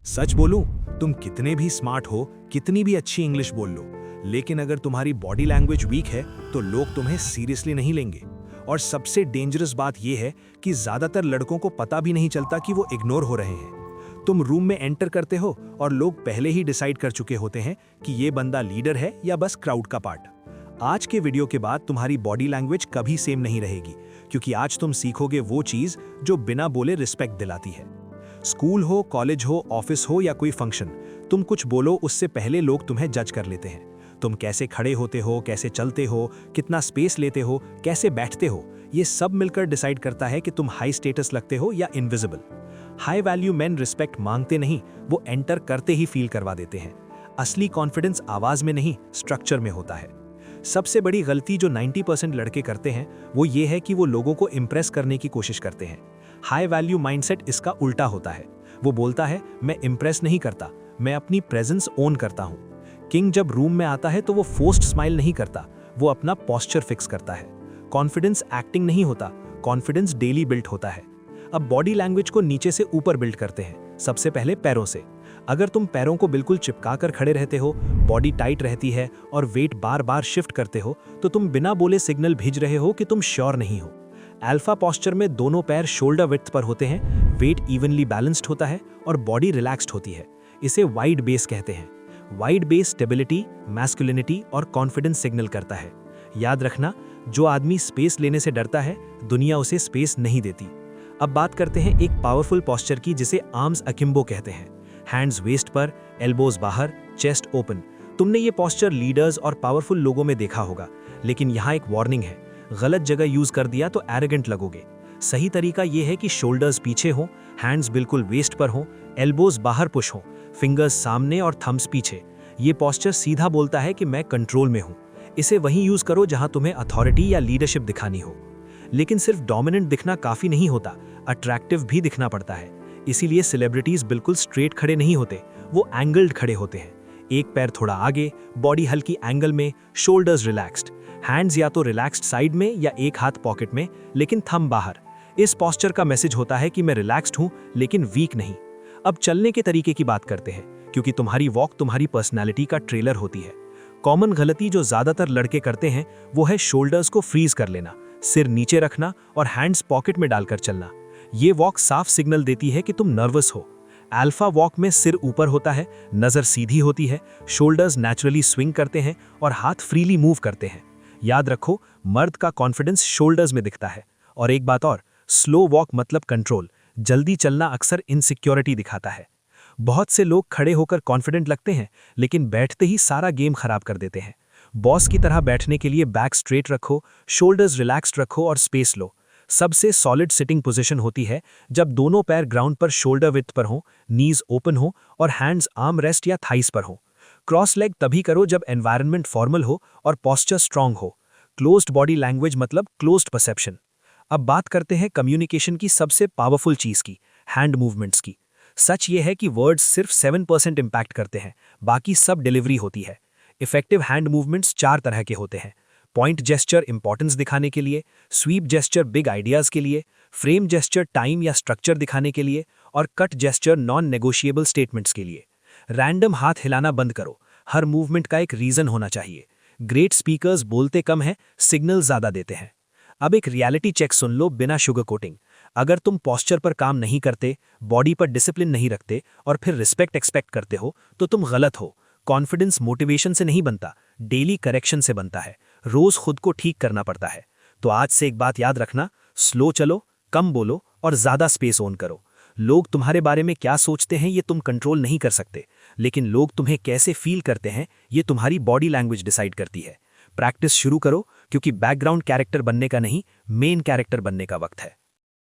सच बोलूं, तुम कितने भी स्मार्ट हो, कितनी भी अच्छी इंग्लिश बोल लो, लेकिन अगर तुम्हारी बॉडी लैंग्वेज वीक है तो लोग तुम्हें सीरियसली नहीं लेंगे। और सबसे डेंजरस बात यह है कि ज्यादातर लड़कों को पता भी नहीं चलता कि वो इग्नोर हो रहे हैं। तुम रूम में एंटर करते हो और लोग पहले ही डिसाइड कर चुके होते हैं कि ये बंदा लीडर है या बस क्राउड का पार्ट। आज के वीडियो के बाद तुम्हारी बॉडी लैंग्वेज कभी सेम नहीं रहेगी, क्योंकि आज तुम सीखोगे वो चीज जो बिना बोले रिस्पेक्ट दिलाती है। स्कूल हो, कॉलेज हो, ऑफिस हो या कोई फंक्शन, तुम कुछ बोलो उससे पहले लोग तुम्हें जज कर लेते हैं। तुम कैसे खड़े होते हो, कैसे चलते हो, कितना स्पेस लेते हो, कैसे बैठते हो, ये सब मिलकर डिसाइड करता है कि तुम हाई स्टेटस लगते हो या invisible. High value man respect मांगते नहीं, वो एंटर करते ही फील करवा देते हैं। असली कॉन्फिडेंस आवाज में नहीं, स्ट्रक्चर में होता है। सबसे बड़ी गलती जो 90% लड़के करते हैं वो ये है कि वो लोगों को इंप्रेस करने की कोशिश करते हैं। हाई वैल्यू माइंडसेट इसका उल्टा होता है। वो बोलता है, मैं इंप्रेस नहीं करता, मैं अपनी प्रेजेंस ओन करता हूं। किंग जब रूम में आता है तो वो फोर्स्ड स्माइल नहीं करता, वो अपना पोस्चर फिक्स करता है। कॉन्फिडेंस एक्टिंग नहीं होता, कॉन्फिडेंस डेली बिल्ट होता है। अब बॉडी लैंग्वेज को नीचे से ऊपर बिल्ड करते हैं, सबसे पहले पैरों से। अगर तुम पैरों को बिल्कुल चिपका कर खड़े रहते हो, बॉडी टाइट रहती है और वेट बार बार शिफ्ट करते हो, तो तुम बिना बोले सिग्नल भेज रहे हो कि तुम श्योर नहीं हो। अल्फा पोस्चर में दोनों पैर शोल्डर विड्थ पर होते हैं, वेट इवनली बैलेंस्ड होता है और बॉडी रिलैक्स्ड होती है। इसे वाइड बेस कहते हैं। वाइड बेस स्टेबिलिटी, मैस्कुलिनिटी और कॉन्फिडेंस सिग्नल करता है। याद रखना, जो आदमी स्पेस लेने से डरता है, दुनिया उसे स्पेस नहीं देती। अब बात करते हैं एक पावरफुल पोस्चर की, जिसे आर्म्स अकिम्बो कहते हैं। हैंड्स वेस्ट पर, एल्बोज बाहर, चेस्ट ओपन। तुमने ये पोस्चर लीडर्स और पावरफुल लोगों में देखा होगा, लेकिन यहाँ एक वार्निंग है, गलत जगह यूज कर दिया तो एरोगेंट लगोगे। सही तरीका ये है कि शोल्डर्स पीछे हो, हैंड्स बिल्कुल वेस्ट पर हो, एल्बोज बाहर पुश हो, फिंगर्स सामने और थम्स पीछे। ये पोस्चर सीधा बोलता है कि मैं कंट्रोल में हूँ। इसे वहीं यूज करो जहां तुम्हें अथॉरिटी या लीडरशिप दिखानी हो। लेकिन सिर्फ डोमिनेंट दिखना काफी नहीं होता, अट्रैक्टिव भी दिखना पड़ता है। इसीलिए सेलिब्रिटीज बिल्कुल स्ट्रेट खड़े नहीं होते, वो एंगल्ड खड़े होते हैं। एक पैर थोड़ा आगे, बॉडी हल्की एंगल में, शोल्डर्स रिलैक्स्ड, हैंड्स या तो रिलैक्स्ड साइड में या एक हाथ पॉकेट में, लेकिन थंब बाहर। इस पोस्चर का मैसेज होता है कि मैं रिलैक्स्ड हूं लेकिन वीक नहीं। अब चलने के तरीके की बात करते हैं, क्योंकि तुम्हारी वॉक तुम्हारी पर्सनैलिटी का ट्रेलर होती है। कॉमन गलती जो ज्यादातर लड़के करते हैं वो है शोल्डर्स को फ्रीज कर लेना, सिर नीचे रखना और हैंड्स पॉकेट में डालकर चलना। ये वॉक साफ सिग्नल देती है कि तुम नर्वस हो। अल्फा वॉक में सिर ऊपर होता है, नजर सीधी होती है, शोल्डर्स नेचुरली स्विंग करते हैं और हाथ फ्रीली मूव करते हैं। याद रखो, मर्द का कॉन्फिडेंस शोल्डर्स में दिखता है। और एक बात और, स्लो वॉक मतलब कंट्रोल, जल्दी चलना अक्सर इनसिक्योरिटी दिखाता है। बहुत से लोग खड़े होकर कॉन्फिडेंट लगते हैं, लेकिन बैठते ही सारा गेम खराब कर देते हैं। बॉस की तरह बैठने के लिए बैक स्ट्रेट रखो, शोल्डर्स रिलैक्स्ड रखो और स्पेस लो। सबसे सॉलिड सिटिंग पोजीशन होती है जब दोनों पैर ग्राउंड पर शोल्डर विड्थ पर हो, नीज ओपन हो और हैंड्स आर्म रेस्ट या थाइस पर हो। क्रॉस लेग तभी करो जब एनवायरनमेंट फॉर्मल हो और पोस्चर स्ट्रांग हो। क्लोज्ड बॉडी लैंग्वेज मतलब क्लोज्ड परसेप्शन। अब बात करते हैं कम्युनिकेशन की सबसे पावरफुल चीज की, हैंड मूवमेंट्स की। सच ये है कि वर्ड्स सिर्फ 7% इंपैक्ट करते हैं, बाकी सब डिलीवरी होती है। इफेक्टिव हैंड मूवमेंट्स 4 तरह के होते हैं। पॉइंट जेस्चर इंपॉर्टेंस दिखाने के लिए, स्वीप जेस्चर बिग आइडियाज के लिए, फ्रेम जेस्चर टाइम या स्ट्रक्चर दिखाने के लिए और cut gesture non negotiable statements के लिए। रैंडम हाथ हिलाना बंद करो, हर मूवमेंट का एक रीजन होना चाहिए। ग्रेट स्पीकर्स बोलते कम हैं, सिग्नल ज्यादा देते हैं। अब एक रियलिटी चेक सुन लो बिना शुगर कोटिंग। अगर तुम पोस्चर पर काम नहीं करते, बॉडी पर डिसिप्लिन नहीं रखते और फिर रिस्पेक्ट एक्सपेक्ट करते हो, तो तुम गलत हो। कॉन्फिडेंस मोटिवेशन से नहीं बनता, डेली करेक्शन से बनता है। रोज खुद को ठीक करना पड़ता है। तो आज से एक बात याद रखना, स्लो चलो, कम बोलो और ज्यादा स्पेस ओन करो। लोग तुम्हारे बारे में क्या सोचते हैं ये तुम कंट्रोल नहीं कर सकते, लेकिन लोग तुम्हें कैसे फील करते हैं ये तुम्हारी बॉडी लैंग्वेज डिसाइड करती है। प्रैक्टिस शुरू करो, क्योंकि बैकग्राउंड कैरेक्टर बनने का नहीं, मेन कैरेक्टर बनने का वक्त है।